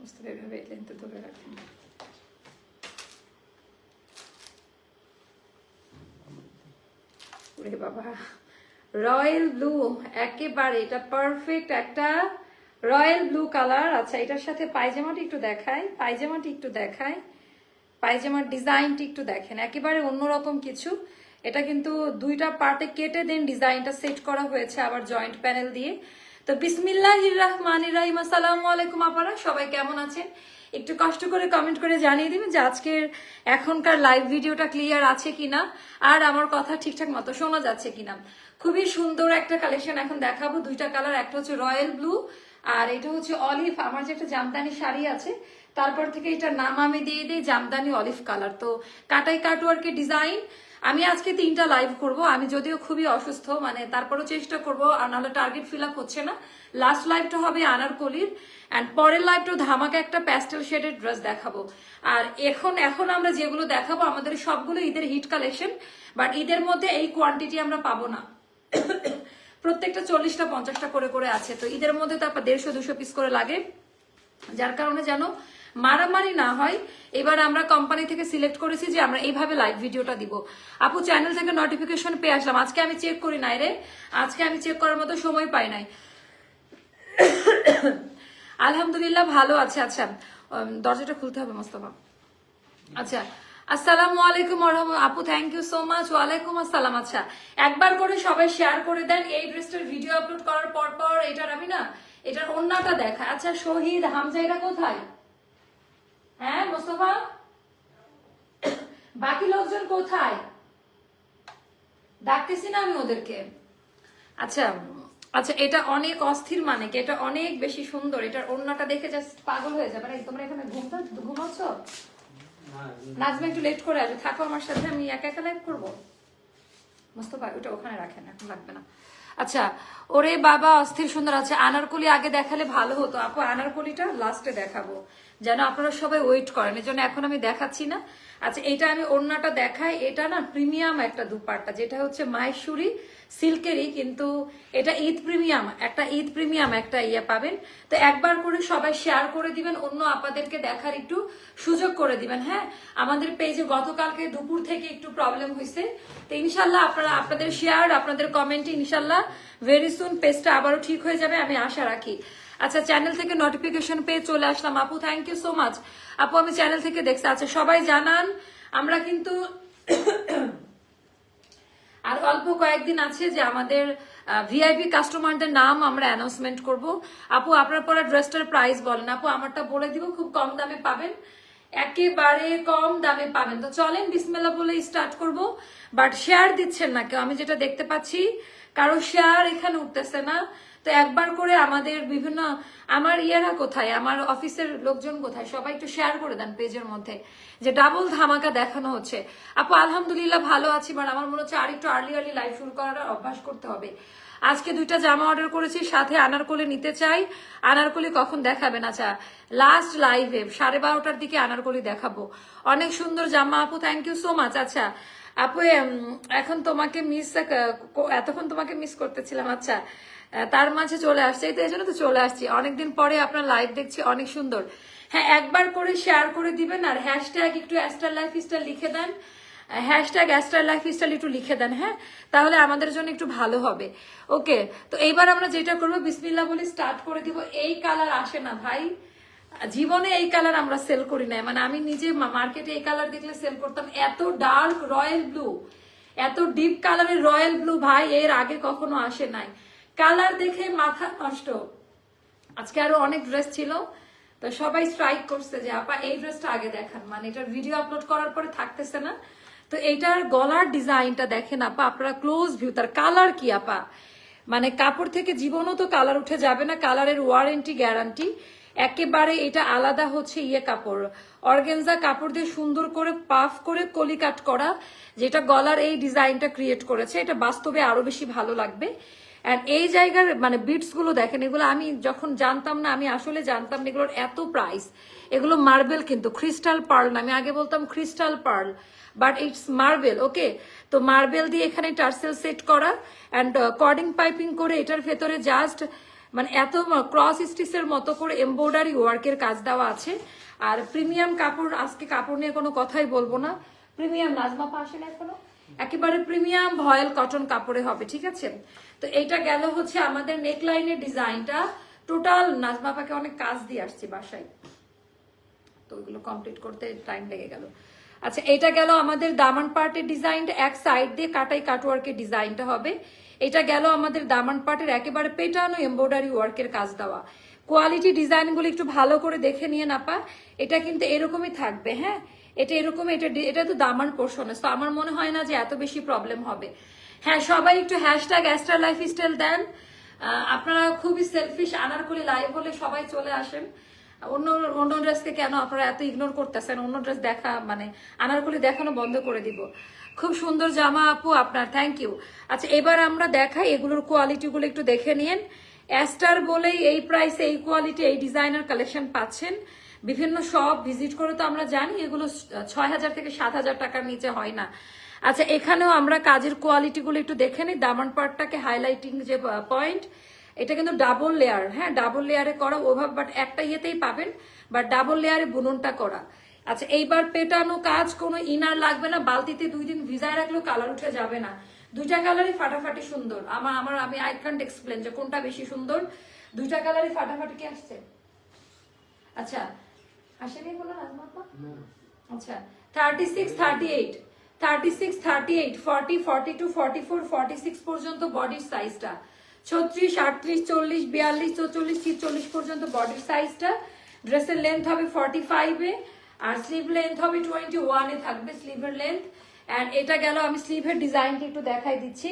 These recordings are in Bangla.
মুস্তফা এভাবে লেন্থে ধরে রাখেন। ওরে বাবা, রয়্যাল ব্লু, একেবারে এটা পারফেক্ট একটা রয়্যাল ব্লু কালার। আচ্ছা, এটার সাথে পায়জামাটি একটু দেখাই, পায়জামার ডিজাইনটি একটু দেখেন, একেবারে অন্যরকম কিছু। এটা কিন্তু দুইটা পার্টে কেটে দেন ডিজাইনটা সেট করা হয়েছে, আবার জয়েন্ট প্যানেল দিয়ে। তো বিসমিল্লাহির রহমানির রহিম। আসসালামু আলাইকুম আপনারা সবাই কেমন আছেন? একটু কষ্ট করে কমেন্ট করে জানিয়ে দিবেন যে আজকের এখনকার লাইভ ভিডিওটা ক্লিয়ার আছে কিনা, আর আমার কথা ঠিকঠাক মতো শোনা যাচ্ছে কিনা। খুবই সুন্দর একটা কালেকশন এখন দেখাবো, দুইটা কালার, একটা হচ্ছে রয়্যাল ব্লু আর এটা হচ্ছে অলিভ। আমার যে একটা জামদানি শাড়ি আছে তারপর থেকে এটার নাম আমি দিয়ে দিই জামদানি অলিভ কালার। তো কাটাই কাটওয়ার্কের ডিজাইন। আমি আজকে 3টা লাইভ করব, আমি যদিও খুবই অসুস্থ, মানে তারপরও চেষ্টা করবো, আর নাহলে টার্গেট ফিল আপ হচ্ছে না। লাস্ট লাইভটা হবে আনারকলির, অ্যান্ড পরের লাইভটা ধামাকা একটা প্যাস্টেল শেডের ড্রেস দেখাবো। আর এখন আমরা যেগুলো দেখাবো আমাদের সবগুলো ঈদের হিট কালেকশন, বাট ঈদের মধ্যে এই কোয়ান্টিটি আমরা পাবো না। প্রত্যেকটা 40টা 50টা করে আছে, তো ঈদের মধ্যে তো আপনার 150-200 পিস করে লাগে, যার কারণে যেন মারামারি না হয় এবার আমরা কোম্পানি থেকে সিলেক্ট করেছি যে আমরা এইভাবে লাইভ ভিডিওটা দিব। আপু চ্যানেল থেকে নোটিফিকেশন পেয়ে আসলাম, আজকে আমি চেক করি নাই রে, আজকে আমি চেক করার মতো সময় পাই নাই। আলহামদুলিল্লাহ ভালো আছে। আচ্ছা, দরজাটা খুলতে হবে মোস্তফা। আচ্ছা, আসসালামু আলাইকুম আপু, থ্যাংক ইউ সো মাচ। ওয়ালাইকুম আসসালাম। আচ্ছা, একবার করে সবাই শেয়ার করে দেন এই ড্রেসটার ভিডিও আপলোড করার পর এটার আমি না এটার ওন্নাটা দেখা। আচ্ছা, শহীদ হামজা এরা কোথায়? হ্যাঁ মোস্তফা, বাকি লোকজন কোথায়? ডাকতেছি না আমি ওদেরকে। আচ্ছা আচ্ছা, এটা অনেক অস্থির, মানে কি এটা অনেক বেশি সুন্দর, এটার ওন্নাটা দেখে জাস্ট পাগল হয়ে যাবে। তোমরা এখানে ঘুমাচ্ছ? নাজমা একটু লেট করে আসবে, থাকো আমার সাথে, আমি একা একা লাইভ করবো। মোস্তফা ওটা ওখানে রাখেন, এখন লাগবে না। আচ্ছা, ওরে বাবা অস্থির সুন্দর আছে। আনারকলি আগে দেখালে ভালো হতো আপু, আনারকলিটা লাস্টে দেখাবো যেন আপনারা সবাই ওয়েট করেন, এজন্য এখন আমি দেখাচ্ছি না। আচ্ছা, এটা আমি ওড়নাটা দেখাই। এটা না প্রিমিয়াম একটা দুপাট্টা, যেটা হচ্ছে মাহেশ্বরী সিল্কেরই, কিন্তু এটা ঈদ প্রিমিয়াম একটা ইয়ে পাবেন। তো একবার করে সবাই শেয়ার করে দিবেন, অন্য আপাদেরকে দেখার একটু সুযোগ করে দিবেন। হ্যাঁ, আমাদের পেজে গতকালকে দুপুর থেকে একটু প্রবলেম হয়েছে, তো ইনশাল্লাহ আপনাদের শেয়ার, আপনাদের কমেন্টে ইনশাল্লাহ ভেরি সুন পেজটা আবারও ঠিক হয়ে যাবে, আমি আশা রাখি। আচ্ছা, চ্যানেল থেকে নোটিফিকেশন পেয়ে চলে আসলাম আপু, থ্যাংক ইউ সো মাচ আপু, আমি চ্যানেল থেকে দেখছি। আচ্ছা, সবাই জানান আমরা কিন্তু আর অল্প কয়েকদিন আছে যে আমাদের ভিআইপি কাস্টমারদের নাম আমরা অ্যানাউন্সমেন্ট করব। আপু আপনার পরে ড্রেসটার প্রাইস বলেন। আপু আমারটা বলে দিব, খুব কম দামে পাবেন, একেবারে কম দামে পাবেন। তো চলেন বিসমিল্লাহ বলে স্টার্ট করব। বাট শেয়ার দিচ্ছেন না কেউ, আমি যেটা দেখতে পাচ্ছি কারো শেয়ার এখানে উঠতেছে না। তো একবার করে আমাদের বিভিন্ন আমার ইয়েরা কোথায়, আমার অফিসের লোকজন কোথায়, সবাই একটু শেয়ার করে দেন পেজের মধ্যে যে ডাবল ধামাকা দেখানো হচ্ছে। আপু আলহামদুলিল্লাহ ভালো আছি, বাট আমার মনে হচ্ছে আর একটু আর্লি লাইভ শুরু করার অভ্যাস করতে হবে। আজকে 2টা জামা অর্ডার করেছি, সাথে আনারকলি নিতে চাই। আনারকলি কখন দেখাবেন? আচ্ছা, লাস্ট লাইভে 12:30টার দিকে আনারকলি দেখাবো। অনেক সুন্দর জামা আপু, থ্যাংক ইউ সো মাচ। আচ্ছা আপু, এখন তোমাকে এতক্ষণ তোমাকে মিস করতেছিলাম। আচ্ছা, তার মাঝে চলে আসছে, এই জন্য তো চলে আসছি, অনেকদিন পরে আপনার লাইভ দেখছি, অনেক সুন্দর। হ্যাঁ, একবার করে শেয়ার করে দিবেন, আর হ্যাশট্যাগ একটু অ্যাস্টার লাইফস্টাইল লিখে দেন, হ্যাশট্যাগ অ্যাস্টার লাইফস্টাইল একটু লিখে দেন। হ্যাঁ, তাহলে আমাদের জন্য একটু ভালো হবে। ওকে, তো এইবার আমরা যেটা করবো বিসমিল্লাহ বলে স্টার্ট করে দিব। এই কালার আসে না ভাই, জীবনে এই কালার আমরা সেল করি না, মানে আমি নিজে মার্কেটে এই কালার দেখলে সেল করতাম। এত ডার্ক রয়্যাল ব্লু, এত ডিপ কালারের রয়্যাল ব্লু ভাই এর আগে কখনো আসে নাই, কালার দেখে মাথা নষ্ট। আজকে আরো অনেক ড্রেস ছিল, তো সবাই স্ট্রাইক করছে যে আপা এই ড্রেসটা আগে দেখান, মানে এটার ভিডিও আপলোড করার পরে থাকতেছে না। তো এইটার গলার ডিজাইনটা দেখেন আপা, আপনারা ক্লোজ ভিউ, তার কালার কি আপা, মানে কাপড় থেকে জীবনও তো কালার উঠে যাবে না, কালারের ওয়ারেন্টি গ্যারান্টি একেবারে। এটা আলাদা হচ্ছে কাপড়, অর্গানজা কাপড় দিয়ে সুন্দর করে পাফ করে কলি কাট করা, যেটা গলার এই ডিজাইনটা ক্রিয়েট করেছে, এটা বাস্তবে আরো বেশি ভালো লাগবে। এন্ড এই জায়গার মানে বিটস গুলো দেখেন, এগুলো আমি যখন জানতাম না, আমি আসলে জানতাম না এগুলোর এত প্রাইস। এগুলো মার্বেল, কিন্তু ক্রিস্টাল পার্ল না, আমি আগে বলতাম crystal pearl, but it's marble. Okay, তো মার্বেল দিয়ে এখানে টার্সেল সেট করা অ্যান্ড কর্ডিং পাইপিং করে এটার ভেতরে জাস্ট মানে এত ক্রস স্টিচের মতো করে এমব্রয়ডারি ওয়ার্কের কাজ দেওয়া আছে। আর প্রিমিয়াম কাপড়, আজকে কাপড় নিয়ে কোনো কথাই বলবো না, প্রিমিয়াম নাজমা পাশে না এখনো, একেবারে প্রিমিয়াম ভয়েল কটন কাপড়ে হবে, ঠিক আছে। তো এইটা গেল হচ্ছে আমাদের নেকলাইনের ডিজাইনটা। টোটাল নাজমা পাকে অনেক কাজ দিয়ে আসছি বাসায়, তো ওইগুলো কমপ্লিট করতে টাইম লেগে গেল। আচ্ছা, এটা গেল আমাদের দামান পার্টের ডিজাইনটা, এক সাইড দিয়ে কাটাই কাটওয়ার্কের ডিজাইনটা হবে। এটা গেল আমাদের দামান পার্টের একেবারে পেটানো এমব্রয়ডারি ওয়ার্কের কাজ দেওয়া। কোয়ালিটি ডিজাইনগুলো একটু ভালো করে দেখে নিয়ে নাপা, এটা কিন্তু এরকমই থাকবে। হ্যাঁ, এটা এরকম, এটা তো দামান পোর্শন, তো আমার মনে হয় না যে এত বেশি প্রবলেম হবে। হ্যাঁ, সবাই একটু হ্যাশট্যাগ অ্যাস্ট্রা লাইফস্টাইল দেন। আপনারা খুবই সেলফিশ, আনারকলি লাইভ হলে সবাই চলে আসেন। অন্য অন্য ড্রেসকে কেন আপনারা এত ইগনোর করতেছেন? অন্য ড্রেস দেখা মানে আনারকলি দেখানো বন্ধ করে দিব। খুব সুন্দর জামা আপু আপনার, থ্যাংক ইউ। আচ্ছা, এবার আমরা দেখাই এগুলোর কোয়ালিটিগুলো একটু দেখে নিন। অ্যাস্টার বলেই এই প্রাইসে এই কোয়ালিটি এই ডিজাইনার কালেকশন পাচ্ছেন। বিভিন্ন শপ ভিজিট করে তো আমরা জানি এগুলো ৬,০০০ থেকে ৭,০০০ টাকার নিচে হয় না। আচ্ছা, এখানেও আমরা কাজের কোয়ালিটিগুলো একটু দেখে নিই। দামান পার্টটাকে হাইলাইটিং যে পয়েন্ট, এটা কিন্তু ডাবল লেয়ার, হ্যাঁ ডাবল লেয়ারে করা ওভাবে, বাট একটা ইয়েতেই পাবেন, বাট ডাবল লেয়ারে বুননটা করা। আচ্ছা, এইবার পেটানো কাজ, কোনো ইনার লাগবে না, বালতিতে 2 দিন ভিজায় রাখলেও কালার উঠে যাবে না। দুইটা কালারই ফাটাফাটি সুন্দর। আমি আই ক্যান্ট এক্সপ্লেন যে কোনটা বেশি সুন্দর। দুইটা কালারই ফাটাফাটি। কি আসছে? আচ্ছা, আসেনি কোনো নাজমা আপা? আচ্ছা, 36, 38, 36, 38, 40, 42, 44, 46 পর্যন্ত বডির সাইজটা। 36, 38, 40, 42, 44, 46 পর্যন্ত বডির সাইজটা। ড্রেসের লেন্থ হবে 45 এ, আর স্লিভ লেন্থ হবে 21 এ থাকবে স্লিভের লেন্থ। এন্ড এটা গেল, আমি স্লিভের ডিজাইনটা একটু দেখাই দিচ্ছি।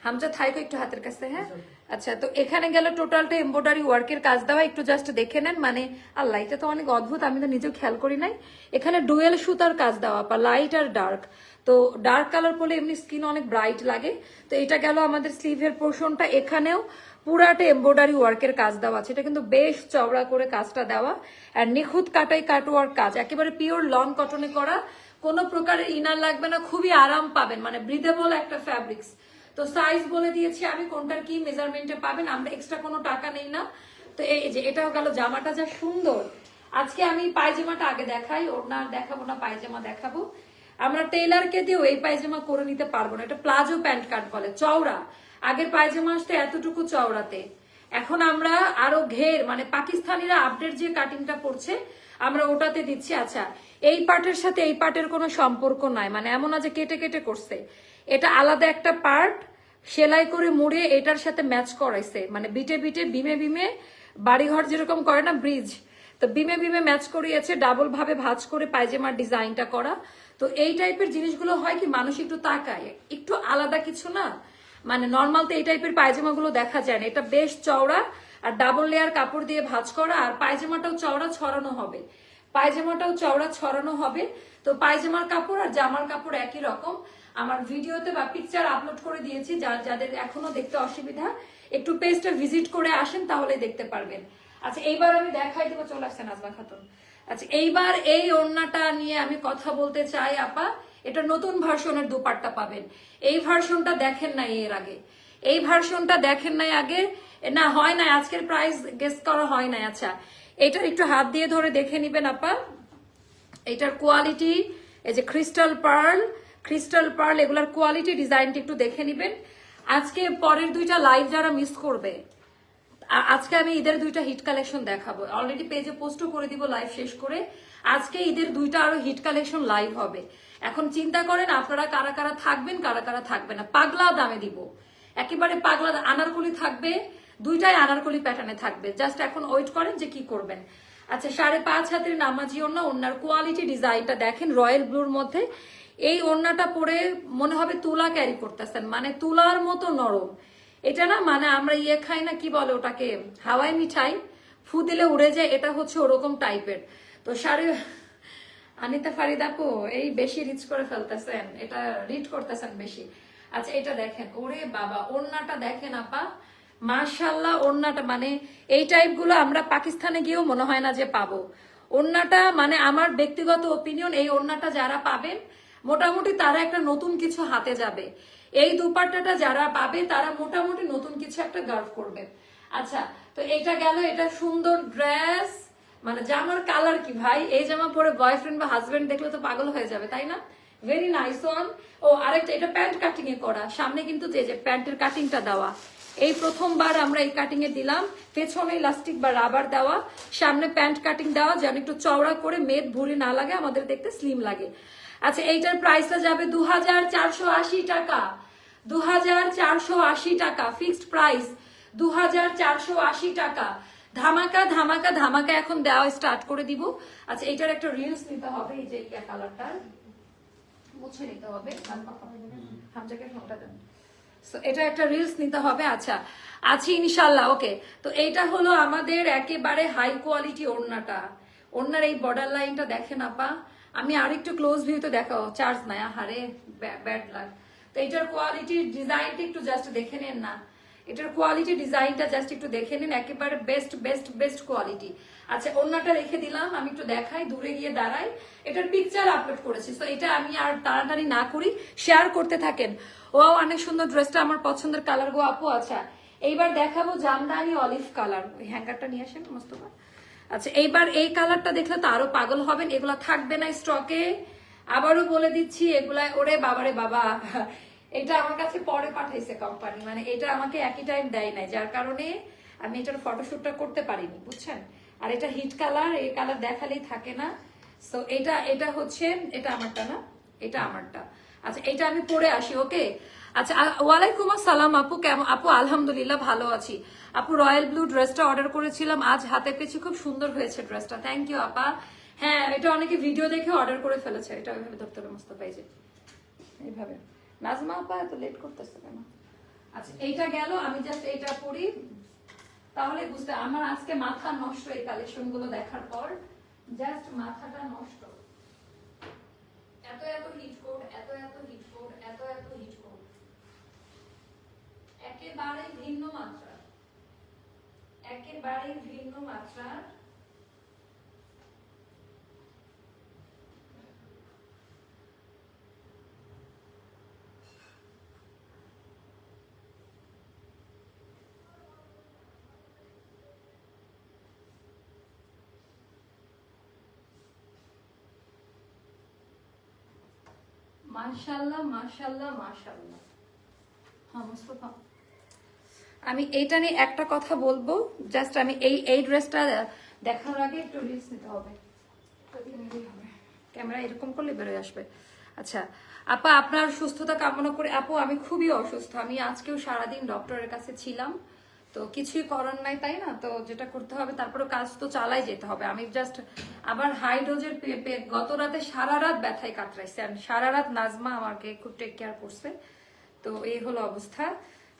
হামজা থাইকো একটু হাতের কাছে, হ্যাঁ। আচ্ছা, তো এখানে গেল টোটালটা এমব্রয়ডারি ওয়ার্কের কাজ দেওয়া, একটু জাস্ট দেখে নেন। মানে আল্লাহ, এটা তো অনেক অদ্ভুত, আমি তো নিজেও খেয়াল করি নাই। এখানে ডুয়েল সুতার কাজ দেওয়া, লাইট আর ডার্ক। তো ডার্ক কালার পরলে এমনি স্কিন অনেক ব্রাইট লাগে। তো এটা গেল আমাদের স্লিভের পোর্শনটা। এখানেও পুরাটা এমব্রয়ডারি ওয়ার্কের কাজ দেওয়া আছে। এটা কিন্তু বেশ চওড়া করে কাজটা দেওয়া, আর নিখুঁত কাটাই কাটওয়ার্ক কাজ, একেবারে পিওর লং কটনে করা। কোনো প্রকারের ইনার লাগবে না, খুবই আরাম পাবেন, মানে ব্রিদেবল একটা ফ্যাব্রিক্স। তো সাইজ বলে দিয়েছি আমি কোনটার কি মেজারমেন্টে পাবেন, আমরা এক্সট্রা কোনো টাকা নেই না। তো এই যে এটাও গেল জামাটা, যা সুন্দর। আজকে আমি পায়জামাটা আগে দেখাই, ওড়না দেখাবো না, পায়জামা দেখাবো। আমরা টেইলারকে দিয়েও এই পায়জামা করে নিতে পারবো না, এটা প্লাজো প্যান্ট কাট বলে, চওড়া। আগের পায়জামা আসতে এতটুকু চওড়াতে, এখন আমরা আরো ঘের, মানে পাকিস্তানিরা আপডেট যে কাটিংটা পড়ছে আমরা ওটাতে দিচ্ছি। আচ্ছা, এই পার্টের সাথে এই পার্টের কোনো সম্পর্ক নাই, মানে এমন না যে কেটে কেটে করছে, এটা আলাদা একটা পার্ট, সেলাই করে মুড়ে এটার সাথে ম্যাচ করাইছে, মানে বিটে বিটে বিমে বিমে বাড়িঘর যেরকম করে না ব্রিজ, তো বিমে বিমে ম্যাচ করিয়েছে, ডাবল ভাবে ভাঁজ করে পায়জামার ডিজাইনটা করা। তো এই টাইপের জিনিসগুলো হয় কি, মানুষ একটু তাকায়, একটু আলাদা কিছু না, মানে নর্মাল তো এই টাইপের পায়জামাগুলো দেখা যায় না। এটা বেশ চওড়া আর ডাবল লেয়ার কাপড় দিয়ে ভাঁজ করা, আর পায়জামাটাও চওড়া ছড়ানো হবে, পায়জামাটাও চওড়া ছড়ানো হবে। তো পায়জামার কাপড় আর জামার কাপড় একই রকম। আমার ভিডিওতে বা পিকচার আপলোড করে দিয়েছি, যাদের এখনো দেখতে অসুবিধা একটু পেজটা ভিজিট করে আসেন, তাহলে দেখতে পারবেন। আচ্ছা, এইবার আমি দেখাই দেবো, চলে আসছে নাজমা খাতুন। আচ্ছা, এইবার এই ওড়নাটা নিয়ে আমি কথা বলতে চাই আপা। এটা নতুন ভার্সনের দুপাট্টা পাবেন। এই ভার্সনটা দেখেন নাই এর আগে, এই ভার্সনটা দেখেন নাই আগে, না হয় নাই, আজকের প্রাইস গেস করা হয় নাই। আচ্ছা, এটার একটু হাত দিয়ে ধরে দেখে নিবেন আপা। এটার কোয়ালিটি, এই যে ক্রিস্টাল পার্ল এগুলার কোয়ালিটি, ডিজাইনটা একটু দেখে নিবেন। আজকে পরের দুইটা লাইভ যারা মিস করবে, আজকে আমি ঈদের দুইটা হিট কালেকশন দেখাবো, অলরেডি পেজে পোস্টও করে দিব লাইভ শেষ করে। আজকে ঈদের দুইটা আরো হিট কালেকশন লাইভ হবে। এখন চিন্তা করেন আপনারা কারা কারা থাকবেন, কারা কারা থাকবে না। পাগলা দামে দিব, একেবারে পাগলা। আনারকলি থাকবে, দুইটাই আনারকলি প্যাটার্নে থাকবে, জাস্ট এখন ওয়েট করেন যে কি করবেন। আচ্ছা, 5.5 হাতের নামাজি ওড়না, ওড়নার কোয়ালিটি ডিজাইনটা দেখেন, রয়্যাল ব্লুর মধ্যে। এই ওড়নাটা পরে মনে হবে তুলা ক্যারি করতেছেন, মানে তুলার মতো নরম। এটা না, মানে আমরা ইয়ে খাই না, কি বলে ওটাকে, হাওয়াই মিঠাই, ফু দিলে উড়ে যায়, এটা হচ্ছে ওরকম টাইপের। তো আনিতা ফারিদাপু এই বেশি রিচ করে ফেলতেছেন, এটা রিড করতেছেন বেশি। আচ্ছা, এটা দেখেন, ওরে বাবা, ওড়নাটা দেখেন আপা, মাশাআল্লাহ। ওড়নাটা মানে এই টাইপগুলো আমরা পাকিস্তানে গিয়েও মনে হয় না যে পাবো। ওড়নাটা মানে আমার ব্যক্তিগত ওপিনিয়ন, এই ওড়নাটা যারা পাবেন মোটামুটি তারা একটা নতুন কিছু হাতে যাবে। এই দুপাট্টাটা যারা পাবে তারা মোটামুটি নতুন কিছু একটা গার্ভ করবে। আচ্ছা, তো এটা গেল, এটা সুন্দর ড্রেস, মানে জামার কালার কি ভাই, এই জামা পরে বয়ফ্রেন্ড বা হাজবেন্ড দেখলে তো পাগল হয়ে যাবে, তাই না? Very nice one. ও আরেকটা, এটা প্যান্ট কাটিং এ করা, সামনে কিন্তু যে প্যান্টের কাটিংটা দেওয়া, এই প্রথমবার আমরা এই কাটিং এ দিলাম, পেছনে ইলাস্টিক বা রাবার দেওয়া, সামনে প্যান্ট কাটিং দেওয়া, যেন একটু চওড়া করে মেদ ভুরি না লাগে, আমাদের দেখতে স্লিম লাগে। আচ্ছা, এইটার প্রাইসটা যাবে 2480 টাকা। 2480 টাকা ফিক্সড প্রাইস, 2480 টাকা। ধামাকা ধামাকা ধামাকা এখন দেওয়া স্টার্ট করে দিব। আচ্ছা, এটার একটা রিলস নিতে হবে, এই যে কালারটা মুছে নিতে হবে, হামজাকে ফোনটা দেন। এটা একটা রিলস নিতে হবে। আচ্ছা, আছি ইনশাল্লাহ। ওকে, তো এইটা হলো আমাদের একেবারে হাই কোয়ালিটি ওড়নাটা। ওড়নার এই বর্ডার লাইনটা দেখেন আপা, আমি আরেকটু ক্লোজ ভিউতে দেখাও, চার্জ নাই, হারে ব্যাড লাগ। তো এটার কোয়ালিটি ডিজাইনটা একটু জাস্ট দেখে নেন না, এটার কোয়ালিটি ডিজাইনটা জাস্ট একটু দেখে নিন, একেবারে বেস্ট বেস্ট বেস্ট কোয়ালিটি। আচ্ছা, ওড়নাটা রেখে দিলাম, আমি একটু দেখাই, দূরে গিয়ে দাঁড়াই, এটার পিকচার আপলোড করেছি। তো এটা আমি আর তাড়াতাড়ি না করি, শেয়ার করতে থাকেন। ও অনেক সুন্দর ড্রেসটা, আমার পছন্দের কালার গো আপু। আচ্ছা, এইবার দেখাবো জামদানি অলিভ কালার, ওই হ্যাঙ্গারটা নিয়ে আসেন মোস্তফা। আচ্ছা, এইবার এই কালারটা দেখলে তো আরো পাগল হবেন, এগুলা থাকবে না স্টকে, আবারও বলে দিচ্ছি এগুলা। ওরে বাবারে বাবা, এটা আমার কাছে পরে পাঠাইছে কোম্পানি, মানে এটা আমাকে একই টাইম দেয় নাই, যার কারণে আমি এটার ফটোশুটটা করতে পারিনি, বুঝছেন। আর এটা হিট কালার, এই কালার দেখালেই থাকে না। সো এটা হচ্ছে, এটা আমারটা না, এটা আমারটা। আচ্ছা, এটা আমি পরে আসি। ওকে, আচ্ছা, ওয়ালাইকুম আসসালাম আপু, কেমন আপু? আলহামদুলিল্লাহ ভালো আছি আপু। রয়্যাল ব্লু ড্রেসটা অর্ডার করেছিলাম, আজ হাতে পেয়েছি, খুব সুন্দর হয়েছে ড্রেসটা, থ্যাংক ইউ আপা। হ্যাঁ, এটা অনেকে ভিডিও দেখে অর্ডার করে ফেলেছে, এটা ওইভাবে ধরতে হবে মোস্তফা, এই যে এইভাবে। নাজমা আপা এত লেট করতেছে কেন? আচ্ছা, এইটা গেল, আমি জাস্ট এইটা পরি, তাহলে বুঝতে। আমার আজকে মাথা নষ্ট এই কালেকশন গুলো দেখার পর, জাস্ট মাথাটা নষ্ট। এত এত হিট কোড, এত এত হিট কোড, এত এত হিট কোড, একেবারে ভিন্ন মাত্রা, একেবারে ভিন্ন মাত্রা। মাশাআল্লাহ মাশাআল্লাহ মাশাআল্লাহ। হ্যাঁ মুস্তফা, আমি এইটা নিয়ে একটা কথা বলবো, জাস্ট আমি এই ড্রেসটা দেখানোর আগে একটু রিলস নিতে হবে, ক্যামেরা এরকম করলে বেরোয় আসবে। আচ্ছা আপা, আপনার সুস্থতা কামনা করে। আপু আমি খুবই অসুস্থ, আমি আজকেও সারাদিন ডক্টরের কাছে ছিলাম, তো কিছুই করার নাই, তাই না? তো যেটা করতে হবে, তারপরে কাজ তো চালাই যেতে হবে। আমি জাস্ট আবার হাই ডোজের গত রাতে সারা রাত ব্যথায় কাতরাইছে, আমি সারা রাত নাজমা আমাকে খুব টেক কেয়ার করছে, তো এই হলো অবস্থা।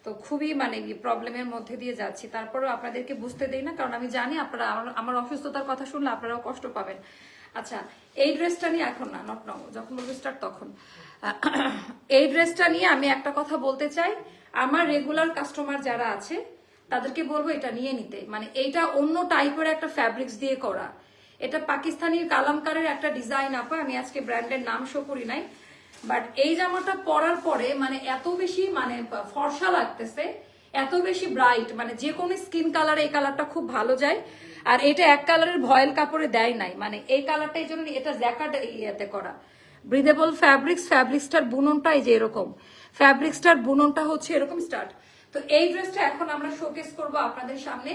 তো খুবই মানে প্রবলেমের মধ্যে দিয়ে যাচ্ছি, তারপরেও আপনাদেরকে বুঝতে দেই না, কারণ আমি জানি আপনারা আমার অসুস্থতার কথা শুনলে আপনারাও কষ্ট পাবেন। আচ্ছা, এই ড্রেসটা নিয়ে এখন না, নট নাও, যখন বলবো স্টার্ট তখন। এই ড্রেসটা নিয়ে আমি একটা কথা বলতে চাই, আমার রেগুলার কাস্টমার যারা আছে তাদেরকে বলবো এটা নিয়ে নিতে। মানে এইটা অন্য টাইপের একটা ফ্যাব্রিক্স দিয়ে করা, এটা পাকিস্তানি কালামকারের একটা ডিজাইন আপা, আমি আজকে ব্র্যান্ডের নাম শো করি নাই, বাট এই জামাটা পরার পরে মানে এত বেশি মানে ফর্সা লাগতেছে, এত বেশি ব্রাইট, মানে যে কোনো স্কিন কালারে এই কালারটা খুব ভালো যায়। আর এটা এক কালারের ভয়েল কাপড়ে দেয় নাই, মানে এই কালারটা এই জন্য, এটা জ্যাকার্ড ইয়েতে করা, ব্রিদেবল ফ্যাব্রিক্সটার বুননটা এই যে এরকম, ফ্যাব্রিক্সটার বুননটা হচ্ছে এরকম স্টার্ট। তো এই ড্রেসটা এখন আমরা শোকেস করব আপনাদের সামনে।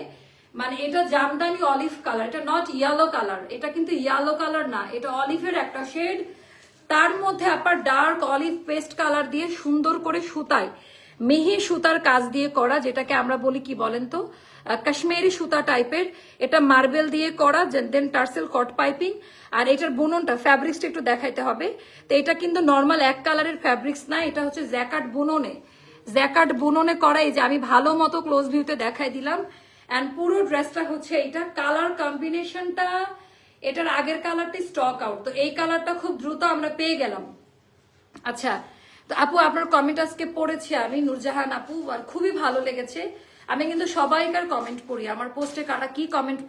মানে এটা জামদানি অলিভ কালার, এটা নট ইয়েলো কালার, এটা কিন্তু ইয়েলো কালার না, এটা অলিভের একটা শেড, তার মধ্যে আপনার ডার্ক অলিভ পেস্ট কালার দিয়ে সুন্দর করে সুতায় মিহি সুতার কাজ দিয়ে করা, যেটাকে আমরা বলি কি বলেন তো, কাশ্মীরি সুতা টাইপের। এটা মার্বেল দিয়ে করা, দেন টার্সেল কট পাইপিং। আর এটার বুননটা, ফ্যাব্রিক্সটা একটু দেখাইতে হবে। তো এটা কিন্তু নর্মাল এক কালারের ফ্যাব্রিক্স না, এটা হচ্ছে জ্যাকার্ড বুননে করা। এই যে আমি ভালো মতো ক্লোজ ভিউতে দেখাই দিলাম। অ্যান্ড পুরো ড্রেসটা হচ্ছে এইটা, কালার কম্বিনেশনটা, এটার আগের কালারটি স্টক আউট, তো এই কালারটা খুব দ্রুত আমরা পেয়ে গেলাম। আচ্ছা, তো আপু আপনার কমেন্ট আজকে পড়েছি আমি, নূরজাহান আপু, আর খুবই ভালো লেগেছে। আমি কিন্তু সবাইকার কমেন্ট পড়ি, আমার পোস্টে কারা কি কমেন্ট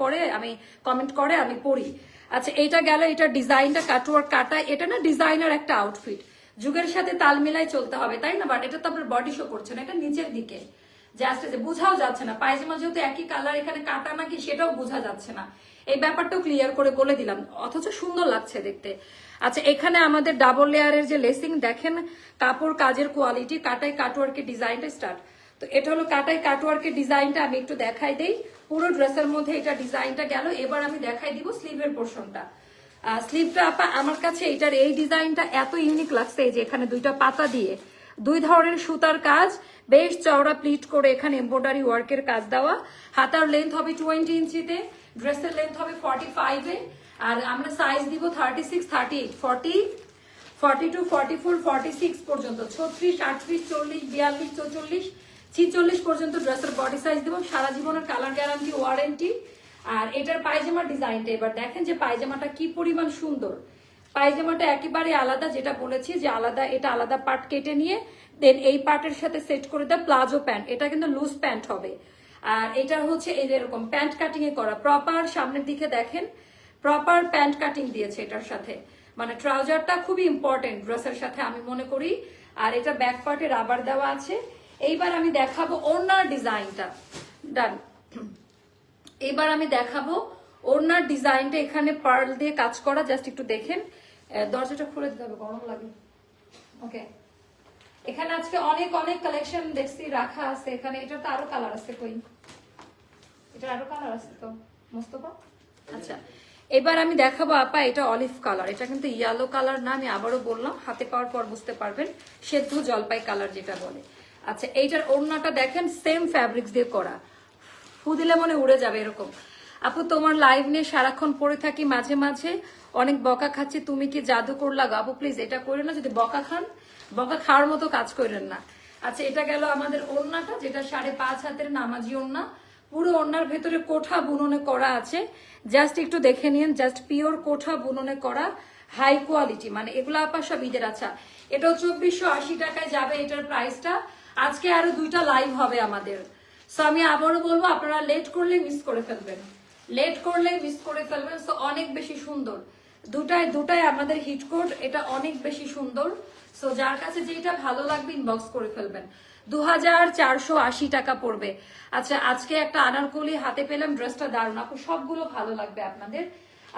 করে আমি পড়ি। আচ্ছা, এইটা গেল, এটা ডিজাইনটা কাটওয়ার্ক কাটা, এটা না ডিজাইনার একটা আউটফিট, যুগের সাথে তাল মিলাই চলতে হবে, তাই না? বাট এটা তো আপনার বডি শো করছে না, এটা নিচের দিকে জাস্ট যে বোঝাও যাচ্ছে না পায়জামা যেহেতু একই কালার, এখানে কাটা নাকি সেটাও বোঝা যাচ্ছে না। এই ব্যাপারটাও ক্লিয়ার করে বলে দিলাম, অথচ সুন্দর লাগছে দেখতে। আচ্ছা, এখানে আমাদের ডাবল লেয়ারের যে লেসিং দেখেন, কাপড় কাজের কোয়ালিটি, কাটাই কাটওয়ার্কের ডিজাইনটা স্টার্ট। তো এটা হলো কাটাই কাটওয়ার্কের ডিজাইনটা, আমি একটু দেখাই দেই। পুরো ড্রেসের মধ্যে এটা ডিজাইনটা গেল। এবার আমি দেখাই দিব স্লিভের পোর্শনটা। স্লিভটা আপা আমার কাছে এটার এই ডিজাইনটা এত ইউনিক লাগছে যে এখানে দুইটা পাতা দিয়ে দুই ধরনের সুতার কাজ, বেশ চওড়া প্লিট করে এখানে এমব্রয়ডারি ওয়ার্কের কাজ দেওয়া। হাতার লেন্থ হবে 20 ইঞ্চিতে, ড্রেসের লেন্থ হবে 45-এ, আর আমরা সাইজ দিব 36, 38, 40, 42, 44, 46 পর্যন্ত, 36, 38, 40, 42, 44, 46 পর্যন্ত ড্রেসের বডি সাইজ দিব। সারা জীবনের কালার গ্যারান্টি, ওয়ারেন্টি। আর এটার পায়জামার ডিজাইনটা এবার দেখেন যে পায়জামাটা কি পরিমাণ সুন্দর। পায়জামাটা একেবারে আলাদা, যেটা বলেছি যে আলাদা, এটা আলাদা পার্ট কেটে নিয়ে দেন এই পার্টের সাথে সেট করে দেয় প্লাজো প্যান্ট। এটা কিন্তু লুজ প্যান্ট হবে। আর এটা হচ্ছে এরকম প্যান্ট কাটিং এ করা, প্রপার সামনের দিকে দেখেন প্রপার প্যান্ট কাটিং দিয়েছে এটার সাথে, মানে ট্রাউজারটা খুবই ইম্পর্টেন্ট ড্রেসের সাথে আমি মনে করি। আর এটা ব্যাক পার্টে রাবার দেওয়া আছে। এইবার আমি দেখাবো ওড়নার ডিজাইনটা। ডান। এবার আমি দেখাবো ওড়নার ডিজাইনটা, এখানে পার্ল দিয়ে কাজ করা, জাস্ট একটু দেখেন। দরজাটা খুলে দিতে হবে, গরম লাগে। ওকে, এখানে আজকে অনেক অনেক কালেকশন দেখছি রাখা আছে এখানে। এটা তো আরো কালার আছে, কই এটা আরো কালার আছে তো মোস্তফা। আচ্ছা, এবার আমি দেখাবো আপা, এটা অলিভ কালার, এটা কিন্তু ইয়েলো কালার না, আমি আবারও বললাম, হাতে পাওয়ার পর বুঝতে পারবেন, সেদ্ধ জলপাই কালার যেটা বলে। আচ্ছা, এইটার ওড়নাটা দেখেন সেম ফ্যাব্রিক্স দিয়ে করা, ফু দিলে মনে উড়ে যাবে এরকম। আপু তোমার লাইভ নিয়ে সারাক্ষণ পড়ে থাকি, মাঝে মাঝে অনেক বকা খাচ্ছি, তুমি কি জাদু করলা? আপু প্লিজ এটা করে না, যদি বকা খান বকা খাওয়ার মতো কাজ করেন না। আচ্ছা, এটা গেল আমাদের ওড়নাটা, যেটা 5.5 হাতের নামাজি ওড়না। পুরো ওড়নার ভেতরে কোঠা বুননে করা আছে, জাস্ট একটু দেখে নিন, জাস্ট পিওর কোঠা বুননে করা, হাই কোয়ালিটি, মানে এগুলো আপা সব ঈদের। আচ্ছা, এটাও 2480 টাকায় যাবে এটার প্রাইসটা। আজকে আরো 2টা লাইভ হবে আমাদের, সো আমি আবারও বলবো আপনারা লেট করলে মিস করে ফেলবেন, লেট করলে মিস করে ফেলবেন। সো অনেক বেশি সুন্দর, দুটাই আমাদের হিট কোড, এটা অনেক বেশি সুন্দর। সো যার কাছে যেটা ভালো লাগবে ইনবক্স করে ফেলবেন। 2480 টাকা পড়বে। আচ্ছা, আজকে একটা আনারকলি হাতে পেলাম, ড্রেসটা দারুণ আপু, সবগুলো ভালো লাগবে আপনাদের।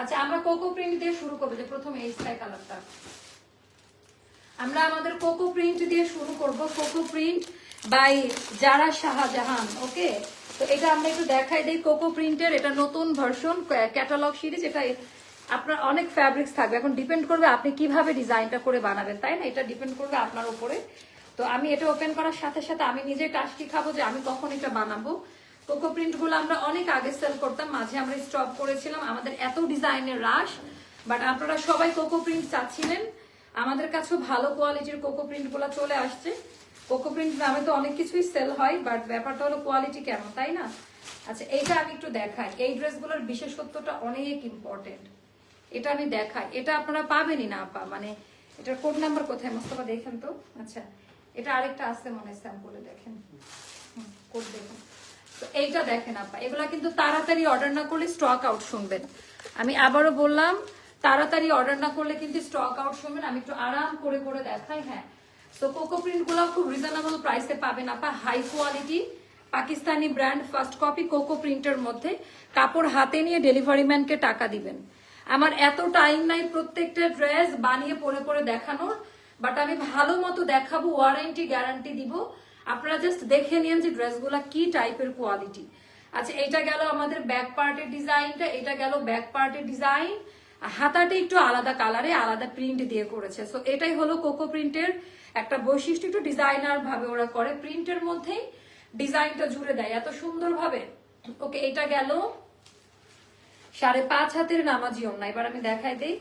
আচ্ছা, আমরা কোকো প্রিন্ট দিয়ে শুরু করবো, যে প্রথমে এই স্কাই কালারটা, আমরা আমাদের কোকো প্রিন্ট দিয়ে শুরু করব। কোকো প্রিন্ট বাই জারা শাহজাহান। ওকে, তো এটা আমরা একটু দেখাই দিই। কোকো প্রিন্টের এটা নতুন ভার্সন, ক্যাটালগ সিরিজ। এটা আপনার অনেক ফ্যাব্রিক্স থাকবে, এখন ডিপেন্ড করবে আপনি কিভাবে ডিজাইনটা করে বানাবেন, তাই না? এটা ডিপেন্ড করবে আপনার উপরে। তো আমি এটা ওপেন করার সাথে সাথে আমি নিজে টাস্কি খাবো যে আমি কখন এটা বানাবো। কোকো প্রিন্ট গুলো আমরা অনেক আগে সেল করতাম, মাঝে আমরা স্টপ করেছিলাম, আমাদের এত ডিজাইনের রাশ, বাট আপনারা সবাই কোকো প্রিন্ট চাচ্ছিলেন। আমাদের কাছেও ভালো কোয়ালিটির কোকো প্রিন্ট গুলো চলে আসছে। কোকো প্রিন্ট নামে তো অনেক কিছুই সেল হয়, বাট ব্যাপারটা হলো কোয়ালিটি কেমন, তাই না? আচ্ছা, এইটা আমি একটু দেখাই, এই ড্রেসগুলোর বিশেষত্বটা অনেক ইম্পর্টেন্ট, এটা আমি দেখাই। এটা আপনারা পাবেনই না আপা, মানে এটার কোড নাম্বার কোথায় মোস্তফা দেখেন তো। আচ্ছা, এটা আরেকটা আছে মনে হয়, স্যাম্পলে দেখেন, কোড দেখেন। তো এইটা দেখেন আপা, এগুলা কিন্তু তাড়াতাড়ি অর্ডার না করলে স্টক আউট, শুনবেন আমি আবারও বললাম, তাড়াতাড়ি অর্ডার না করলে কিন্তু স্টক আউট, শুনবেন আমি একটু আরাম করে করে দেখাই। হ্যাঁ, তো কোকো প্রিন্ট গুলো খুব রিজনেবল প্রাইসে পাবেন আপা, high quality Pakistani brand, first copy কোকো প্রিন্টের মধ্যে। কাপড় হাতে নিয়ে ডেলিভারি ম্যানকে টাকা দিবেন। আমার এত টাইম নাই প্রত্যেকটা ড্রেস বানিয়ে পরে পরে দেখানোর, বাট আমি ভালো মতো দেখাবো, ওয়ারেন্টি গ্যারান্টি দিব। আপনারা জাস্ট দেখে নিন যে ড্রেসগুলা কি টাইপের কোয়ালিটি। আচ্ছা, এটা গেল আমাদের ব্যাক পার্টের ডিজাইনটা, এটা গেল ব্যাক পার্টের ডিজাইন। হাতাটা একটু আলাদা কালারে আলাদা প্রিন্ট দিয়ে করেছে। সো এটাই হলো কোকো প্রিন্টের একটা বৈশিষ্ট্য, একটু ডিজাইনার ভাবে ওরা করে, প্রিন্টের মধ্যেই ডিজাইনটা জুড়ে দেয় এত সুন্দর ভাবে। ওকে, এটা গেল 5.5 হাতের নামাজি ওড়না। এবার আমি দেখাই দিই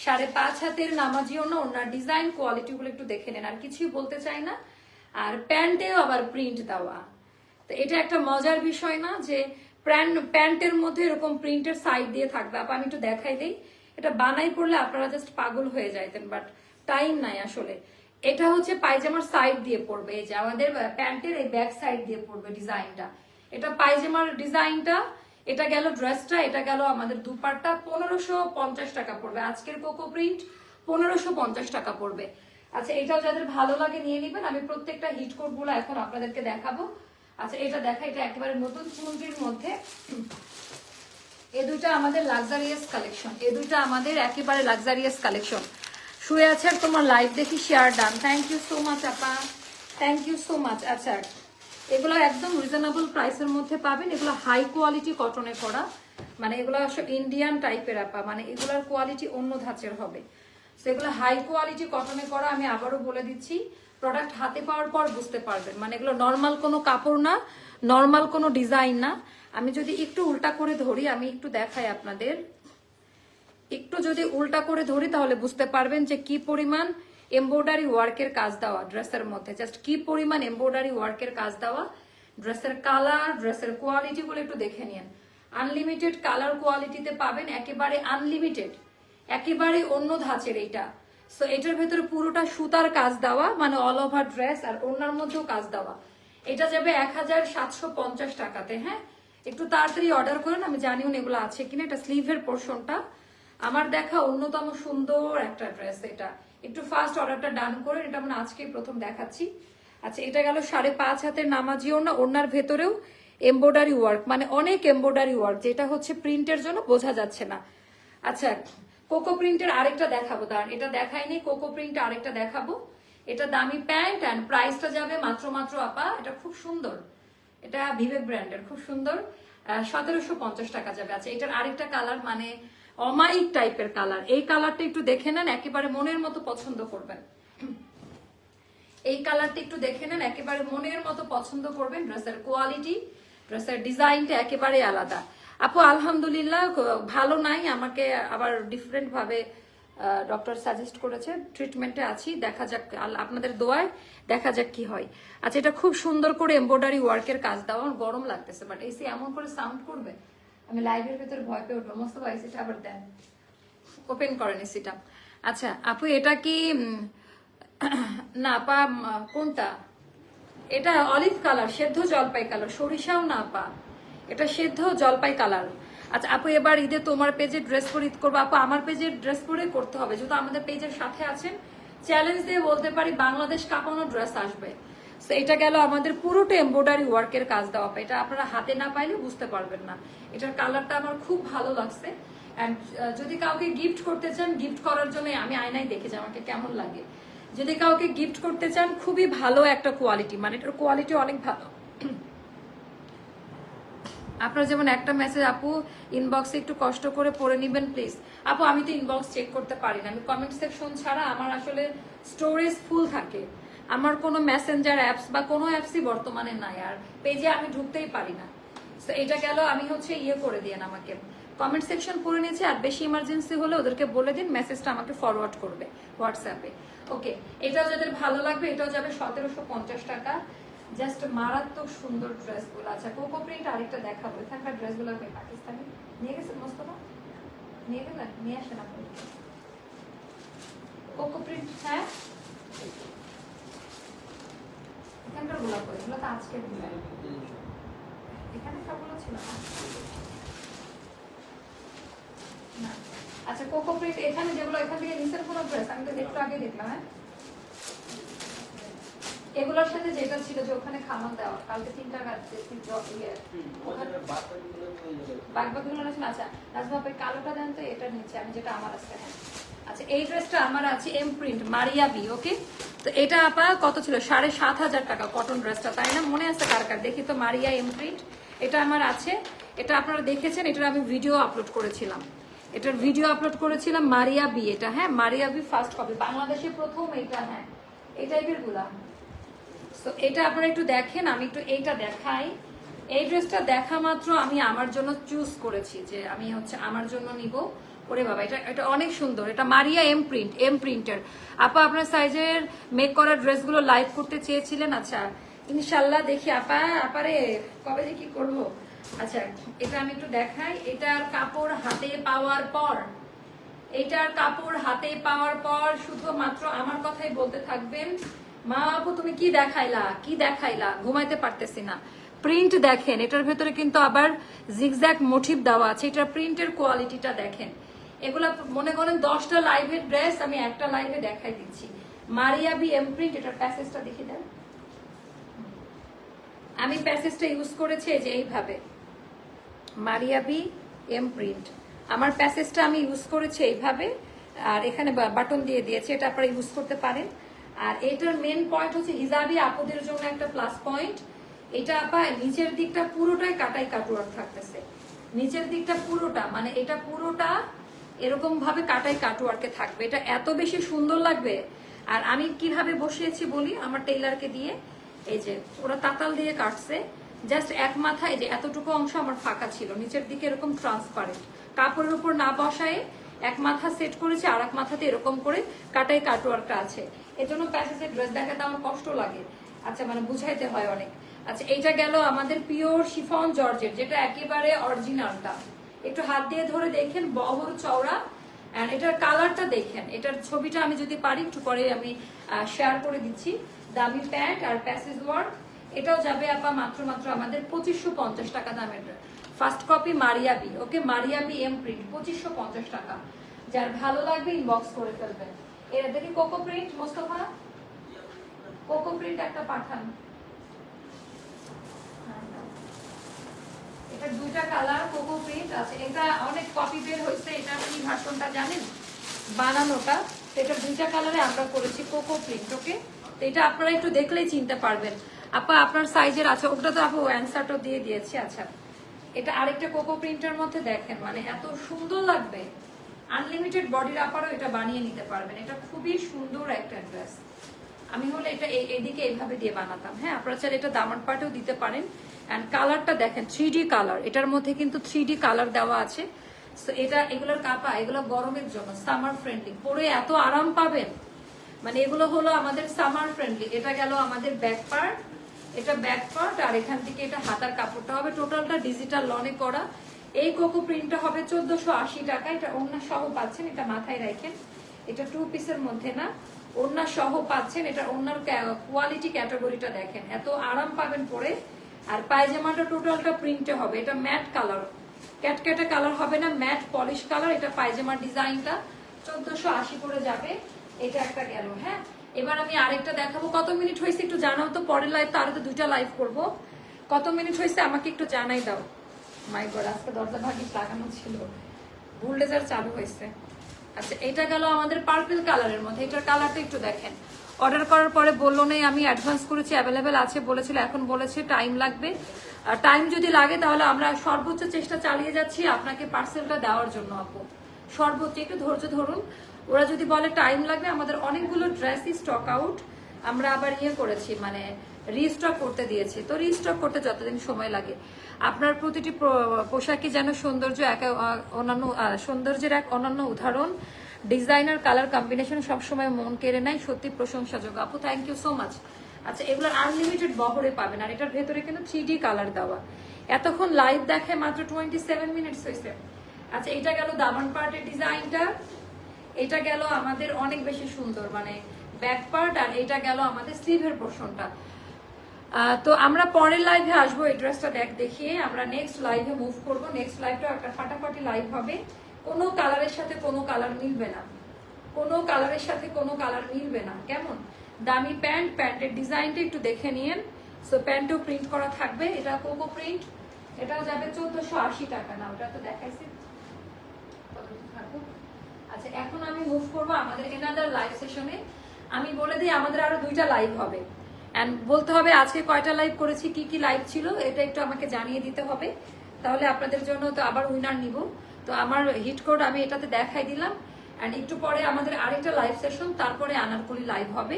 5.5 হাতের নামাজি ওড়না, ওড়নার ডিজাইন কোয়ালিটি গুলো একটু দেখে নেন, আর কিছুই বলতে চাই না। আর প্যান্টেও আবার প্রিন্ট দেওয়া, তো এটা একটা মজার বিষয় না যে প্যান্টের মধ্যে এরকম প্রিন্টের সাইড দিয়ে থাকবে। আমি একটু দেখাই দিই, এটা বানাই পড়লে আপনারা জাস্ট পাগল হয়ে যাইতেন, বাট টাইম নাই আসলে। এটা হচ্ছে পায়জামার সাইড দিয়ে পড়বে, এই যে আমাদের প্যান্টের এই ব্যাক সাইড দিয়ে পড়বে ডিজাইনটা। এটা পায়জামার ডিজাইনটা, এটা গেল ড্রেসটা, এটা গেল আমাদের দুপাট্টা। 1550 টাকা পড়বে আজকের কোকো প্রিন্ট, 1550 টাকা পড়বে। আচ্ছা এটাও যাদের ভালো লাগে নিয়ে নেবেন, আমি প্রত্যেকটা হিট কোড গুলো এখন আপনাদেরকে দেখাবো। আচ্ছা এটা দেখা, এটা একেবারে নতুন চুনরির মধ্যে, এই দুইটা আমাদের লাক্সারিয়াস কালেকশন, এই দুইটা আমাদের একেবারে লাক্সারিয়াস কালেকশন। শুয়ে আছে আর তোমার লাইভ দেখি share done, thank you so much আপা, থ্যাংক ইউ সো মাচ। আচ্ছা এগুলো একদম রিজনেবল প্রাইসের মধ্যে পাবেন, এগুলো হাই কোয়ালিটি কটনে করা, মানে এগুলো সব ইন্ডিয়ান টাইপের আপা, মানে এগুলোর কোয়ালিটি অন্য ধাঁচের হবে। সেগুলো হাই কোয়ালিটি কটনে করা, আমি আবারও বলে দিচ্ছি, প্রোডাক্ট হাতে পাওয়ার পর বুঝতে পারবেন, মানে এগুলো নর্মাল কোনো কাপড় না, নর্মাল কোনো ডিজাইন না। আমি যদি একটু উল্টা করে ধরি, আমি একটু দেখাই আপনাদের, একটু যদি উল্টা করে ধরি তাহলে বুঝতে পারবেন যে কি পরিমাণ এমব্রয়ডারি ওয়ার্কের কাজ দেওয়া ড্রেসের মধ্যে, জাস্ট কি পরিমাণ এমব্রয়ডারি ওয়ার্কের কাজ দেওয়া। ড্রেসের কালার, ড্রেসের কোয়ালিটি গুলো একটু দেখে নিন, আনলিমিটেড কালার কোয়ালিটিতে পাবেন, একেবারে আনলিমিটেড, একেবারে অন্য ধাঁচের এইটা। সো এটার ভেতরে পুরোটা সুতার কাজ দেওয়া, মানে অল ওভার ড্রেস, আর ওনার মধ্যেও কাজ দেওয়া। এটা যাবে 1750 টাকাতে। হ্যাঁ একটু তাড়াতাড়ি অর্ডার করেন, আমি জানিও না এগুলো আছে কিনা। এটা স্লিভের পোর্শনটা আমার দেখা অন্যতম সুন্দর একটা ড্রেস, এটা একটু ফাস্ট অর্ডারটা ডান করেন, এটা আমরা আজকেই প্রথম দেখাচ্ছি। আচ্ছা এটা গেল 5.5 হাতের নামাজি ওড়না, ওড়নার ভেতরেও এমব্রয়ডারি ওয়ার্ক, মানে অনেক এমব্রয়ডারি ওয়ার্ক, যেটা হচ্ছে প্রিন্টের জন্য বোঝা যাচ্ছে না। আচ্ছা কোকো প্রিন্টের আরেকটা দেখাবো, দাঁড়ান এটা দেখাইনি, কোকো প্রিন্ট আরেকটা দেখাবো। এটা দামি প্যান্ট অ্যান্ড প্রাইসটা যাবে মাত্র মাত্র আপা, এটা খুব সুন্দর, এটা বিবেক ব্র্যান্ডের, খুব সুন্দর, 1750 টাকা যাবে। আচ্ছা এটার আরেকটা কালার, মানে অমাইক টাইপের কালার, এই কালারটা একটু দেখে নেন, একেবারে মনের মতো পছন্দ করবেন। এই কালারটা একটু দেখে নেন, একেবারে মনের মতো পছন্দ করবেন। ড্রেসের কোয়ালিটি, ড্রেসের ডিজাইনটা একেবারে আলাদা। আপু আলহামদুলিল্লাহ ভালো নাই, আমাকে আবার ডিফারেন্ট ভাবে ডক্টর সাজেস্ট করেছে, ট্রিটমেন্টে আছি, দেখা যাক আপনাদের দোয়ায় দেখা যাক কি হয়। আচ্ছা এটা খুব সুন্দর করে এমব্রয়ডারি ওয়ার্কের কাজ দেওয়া, আমার গরম লাগতেছে, বাট এসি এমন করে সাউন্ড করবে, আমি লাইভের ভেতরে ভয় পেয়ে উঠবো। মোস্তফা এসিটা আবার দেন, ওপেন করেন এসিটা। আচ্ছা আপু এটা কি না পা, কোনটা এটা? অলিভ কালার, সেদ্ধ জলপাই কালার, সরিষাও না পা, এটা সেদ্ধ জলপাই কালার। আচ্ছা আপু এবার ঈদে তোমার পেজে ড্রেস পরে ঈদ করবো? আপু আমার পেজে ড্রেস পরে করতে হবে, যেহেতু আমাদের পেজের সাথে আছেন, চ্যালেঞ্জ দিয়ে বলতে পারি বাংলাদেশ কাঁপানো ড্রেস আসবে। এটা গেল আমাদের পুরোটা এমব্রয়ডারি ওয়ার্কের কাজ দেওয়া, এটা আপনারা হাতে না পাইলে বুঝতে পারবেন না। এটার কালারটা আমার খুব ভালো লাগছে। অ্যান্ড যদি কাউকে গিফট করতে চান, গিফট করার জন্য আমি আয়নায় দেখেছি আমাকে কেমন লাগে। যদি কাউকে গিফট করতে চান, খুবই ভালো একটা কোয়ালিটি, মানে এটার কোয়ালিটি অনেক ভালো। আপনার যেমন একটা মেসেজ আপু ইনবক্সে একটু কষ্ট করে পড়ে নেবেন প্লিজ। আপু আমি তো ইনবক্স চেক করতে পারি না, আমি কমেন্ট সেকশন ছাড়া আমার আসলে স্টোরেজ ফুল থাকে, আমার কোনো মেসেঞ্জার অ্যাপস বা কোনো অ্যাপসই বর্তমানে নাই, আর পেজে আমি ঢুকতেই পারি না। তো এটা গেল, আমি হচ্ছে ইয়ে করে দিন আমাকে, কমেন্ট সেকশন পড়ে নিয়েছি, আর বেশি ইমার্জেন্সি হলে ওদেরকে বলে দিন মেসেজটা আমাকে ফরওয়ার্ড করবে হোয়াটসঅ্যাপে। ওকে এটাও যাদের ভালো লাগবে, এটাও যাবে 1750 টাকা। জাস্ট মারাত্মক সুন্দর ড্রেসগুলো। আচ্ছা কোকো প্রিন্ট আরেকটা দেখাবো, এখানকার ড্রেসগুলো পাকিস্তানি নিয়ে গেছেন মোস্তফা, নিয়ে গেলেন, নিয়ে আসেন আপনি কোকো প্রিন্ট। হ্যাঁ এখানকার গুলো করে, এগুলো তো আজকের ডিজাইন, এখানে সবগুলো ছিল না। আচ্ছা কোকো প্রিন্ট এখানে যেগুলো, এখান থেকে নিচের কোনো ড্রেস আমি তো একটু আগে দেখলাম। হ্যাঁ এগুলোর সাথে যেটা ছিল যে ওখানে খামান দেওয়া, কালকে 3টা বাগবাগগুলো আছে। আচ্ছা নাজমা আপনি কালোটা দেন তো, এটার নিচে আমি যেটা আমার আছে। হ্যাঁ আচ্ছা এই ড্রেসটা আমার আছে এম প্রিন্ট মারিয়া বি। ওকে তো এটা আপা কত ছিল? 7500 টাকা কটন ড্রেসটা, তাই না? মনে আছে কার কার? দেখি তো, মারিয়া এম প্রিন্ট, এটা আমার আছে, এটা আপনারা দেখেছেন, এটার আমি ভিডিও আপলোড করেছিলাম, এটার ভিডিও আপলোড করেছিলাম মারিয়া বি। এটা হ্যাঁ মারিয়া বি ফার্স্ট কপি, বাংলাদেশে প্রথম এটা। হ্যাঁ এই টাইপের গুলা। তো এটা আপনারা একটু দেখেন, আমি একটু এইটা দেখাই। এই ড্রেসটা দেখা মাত্র আমি আমার জন্য চুজ করেছি, যে আমি হচ্ছে আমার জন্য নিব। ওরে বাবা এটা এটা অনেক সুন্দর, এটা মারিয়া এম প্রিন্ট, এম প্রিন্টের। আপা আপনার সাইজের মেক করা ড্রেসগুলো লাইভ করতে চেয়েছিলেন। আচ্ছা ইনশাল্লাহ দেখি আপা, আপারে কবে যে কি করবো। আচ্ছা এটা আমি একটু দেখাই, এটার কাপড় হাতে পাওয়ার পর, এটার কাপড় হাতে পাওয়ার পর শুধুমাত্র আমার কথাই বলতে থাকবেন, মা আপু তুমি কি দেখাইলা, কি দেখাইলা, ঘুমাইতে পারতেছি না। প্রিন্ট দেখেন, এটার ভেতরে কিন্তু আবার জিগজ্যাগ মোটিভ দেওয়া আছে, এটার প্রিন্টের কোয়ালিটিটা দেখেন। এগুলা মনে করেন 10টা লাইভের ড্রেস আমি একটা লাইভে দেখাই দিচ্ছি। মারিয়াবি এমপ্রিন্ট, এটার প্যাসেজটা দেখে দেন। আমি প্যাসেজটা ইউজ করেছি এই যে এইভাবে, মারিয়াবি এমপ্রিন্ট। আমার প্যাসেজটা আমি ইউজ করেছি এইভাবে, আর এখানে বাটন দিয়ে দিয়েছি, এটা আপনারা ইউজ করতে পারেন। আর এটার মেন পয়েন্ট হচ্ছে হিজাবি আপুদের জন্য একটা প্লাস পয়েন্ট। এটা আপা নিচের দিকটা পুরোটাই কাটাই কাটওয়ার্ক থাকতেছে, নিচের দিকটা পুরোটা, মানে এটা পুরোটা এরকম ভাবে কাটাই কাটওয়ার্কে থাকবে। এটা এত বেশি সুন্দর লাগবে। আর আমি কিভাবে বসিয়েছি বলি, আমার টেইলারকে দিয়ে, এই যে ওরা তাতাল দিয়ে কাটছে, জাস্ট এক মাথায় যে এতটুকু অংশ আমার ফাঁকা ছিল, নিচের দিকে এরকম ট্রান্সপারেন্ট, কাপড়ের উপর না বসায় এক মাথা সেট করেছে, আর এক মাথাতে এরকম করে কাটাই কাটওয়ার্কটা আছে। এজন্য প্যাসেজের ড্রেস দেখাতে আমার কষ্ট লাগে, আচ্ছা মানে বুঝাইতে হয় অনেক। আচ্ছা এইটা গেল আমাদের পিওর শিফন জর্জেট, যেটা একেবারে অরিজিনালটা। একটু হাত দিয়ে ধরে দেখেন, বহর চওড়া। এন্ড এটার কালারটা দেখেন, এটার ছবিটা আমি যদি পারি একটু পরে আমি শেয়ার করে দিচ্ছি। দামি প্যান্ট আর প্যাসেজ ওয়ার্ক, এটাও যাবে আপা মাত্র আমাদের 2550 টাকা দামের। ফার্স্ট কপি মারিয়াবি, ওকে মারিয়াবি এম প্রিন্ট 2550 টাকা। যার ভালো লাগবে ইনবক্স করে ফেলবেন। এর দেখি cocoa print, Mostafa cocoa print একটা পাঠান। এটা দুইটা কালার কোকো প্রিন্ট আছে, এটা অনেক কপি বের হয়েছে। এটা কি ভার্সনটা জানেন বানানোটা, এটা দুইটা কালারে আমরা করেছি কোকো প্রিন্ট, ওকে। তো এটা আপনারা একটু দেখলেই চিনতে পারবেন। আপা আপনার সাইজের আছে, ওটা তো আপু অ্যান্সারটা দিয়ে দিয়েছি। আচ্ছা এটা আরেকটা কোকো প্রিন্টের মধ্যে দেখেন, মানে এত সুন্দর লাগবে। আনলিমিটেড বডির আপারও এটা বানিয়ে নিতে পারবেন। এটা খুবই সুন্দর একটা ড্রেস। আমি হলে এটা এইদিকে এইভাবে দিয়ে বানাতাম। হ্যাঁ আপনারা চাইলে এটা দামান পাটেও দিতে পারেন। এন্ড কালারটা দেখেন 3D কালার, এটার মধ্যে কিন্তু 3D কালার দেওয়া আছে। সো এটা এগুলোর কাপা, এগুলো গরমের জন্য সামার ফ্রেন্ডলি, পরে এত আরাম পাবেন। মানে এগুলো হলো আমাদের সামার ফ্রেন্ডলি। এটা গেল আমাদের ব্যাক পার্ট, এটা ব্যাক পার্ট, আর এখান থেকে এটা হাতার কাপড়টা হবে টোটালটা ডিজিটাল লনে করা। এই কোকো প্রিন্টটা হবে 1480 টাকা। এটা ওড়না সহ পাচ্ছেন, এটা মাথায় রাখেন। এটা 2 পিসের মধ্যে না, ওড়না সহ পাচ্ছেন। এটা ওড়নার কোয়ালিটি ক্যাটাগরিটা দেখেন, এত আরাম পাবেন পরে। আর পায়জামাটা টোটালটা প্রিন্টে হবে, এটা ম্যাট কালার, ক্যাটক্যাটে কালার হবে না, ম্যাট পলিশ কালার। এটা পায়জামার ডিজাইনটা 1480 করে যাবে। এটা একটা গেল। হ্যাঁ এবার আমি আরেকটা দেখাবো। কত মিনিট হয়েছে একটু জানাও তো, পরের লাইভ তো আরো তো 2টা লাইভ করবো। কত মিনিট হয়েছে আমাকে একটু জানাই দাও। মাই গড, আজকে দরজা ভাগিস লাগানো ছিল, বুলডোজার চালু হয়েছে। আচ্ছা এটা গেল আমাদের পার্পল কালারের মধ্যে। এটার কালারটা একটু দেখেন। অর্ডার করার পরে বললো নেই আমি অ্যাডভান্স করেছি, অ্যাভেলেবেল আছে বলেছিল, এখন বলেছে টাইম লাগবে। আর টাইম যদি লাগে তাহলে আমরা সর্বোচ্চ চেষ্টা চালিয়ে যাচ্ছি আপনাকে পার্সেলটা দেওয়ার জন্য। আপু সর্বোচ্চ একটু ধৈর্য ধরুন। ওরা যদি বলে টাইম লাগবে, আমাদের অনেকগুলো ড্রেসই স্টক আউট, আমরা আবার করেছি, মানে রিস্টক করতে দিয়েছি। তো রিস্টক করতে যতদিন সময় লাগে। আপনার প্রতিটি পোশাকই যেন সৌন্দর্য অন্যান্য সৌন্দর্যের এক অনন্য উদাহরণ। ডিজাইনার কালার কম্বিনেশন সবসময় মন কেড়ে নেয়, সত্যি প্রশংসাযোগ্য। আপু থ্যাংক ইউ সো মাচ। আচ্ছা এগুলোর আনলিমিটেড বহরে পাবেন। আর এটার ভেতরে কিন্তু 3D কালার দেওয়া। এতক্ষণ লাইভ দেখে মাত্র 27 মিনিটস হয়েছে। আচ্ছা এটা গেল দামান পার্টের ডিজাইনটা, এটা গেল আমাদের অনেক বেশি সুন্দর, মানে ব্যাক পার্ট। আর এটা গেল আমাদের স্লিভের পোর্শনটা। তো আমরা পরের লাইভে আসবো, এই ড্রেসটা দেখিয়ে আমরা নেক্সট লাইভে মুভ করবো। নেক্সট লাইভটা একটা ফাটাফাটি লাইভ হবে। কোনো কালারের সাথে কোনো কালার মিলবে না, কোনো কালারের সাথে কোনো কালার মিলবে না। কেমন দামি প্যান্ট, প্যান্টের ডিজাইনটা একটু দেখে নিয়েন। সো প্যান্টও প্রিন্ট করা থাকবে, এটা কোকো প্রিন্ট, এটাও যাবে 1480 টাকা। না ওটা তো দেখাইছি। আচ্ছা এখন আমি মুভ করবো আমাদের এনাদার লাইভ সেশনে। আমি বলে দিই আমাদের আরো 2টা লাইভ হবে। এন্ড বলতে হবে আজকে কয়টা লাইভ করেছি, কি কি লাইভ ছিল, এটা একটু আমাকে জানিয়ে দিতে হবে। তাহলে আপনাদের জন্য তো আবার উইনার নিব। তো আমার হিট কোড আমি এটাতে দেখাই দিলাম। এন্ড একটু পরে আমাদের আরেকটা লাইভ সেশন, তারপরে আনারকলি লাইভ হবে।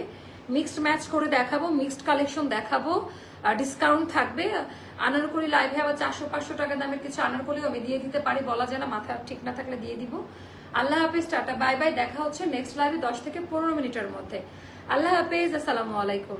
মিক্সড ম্যাচ করে দেখাবো, মিক্সড কালেকশন দেখাবো, ডিসকাউন্ট থাকবে। আনারকলি লাইভে আবার 400-500 টাকা দামের কিছু আনারকলিও আমি দিয়ে দিতে পারি, বলা যায় না, মাথা ঠিক না থাকলে দিয়ে দিব। আল্লাহ হাফেজ, টাটা বাই বাই। দেখা হচ্ছে নেক্সট লাইভে 10 থেকে 15 মিনিটের মধ্যে। আল্লাহ হাফেজ, আসসালামু আলাইকুম।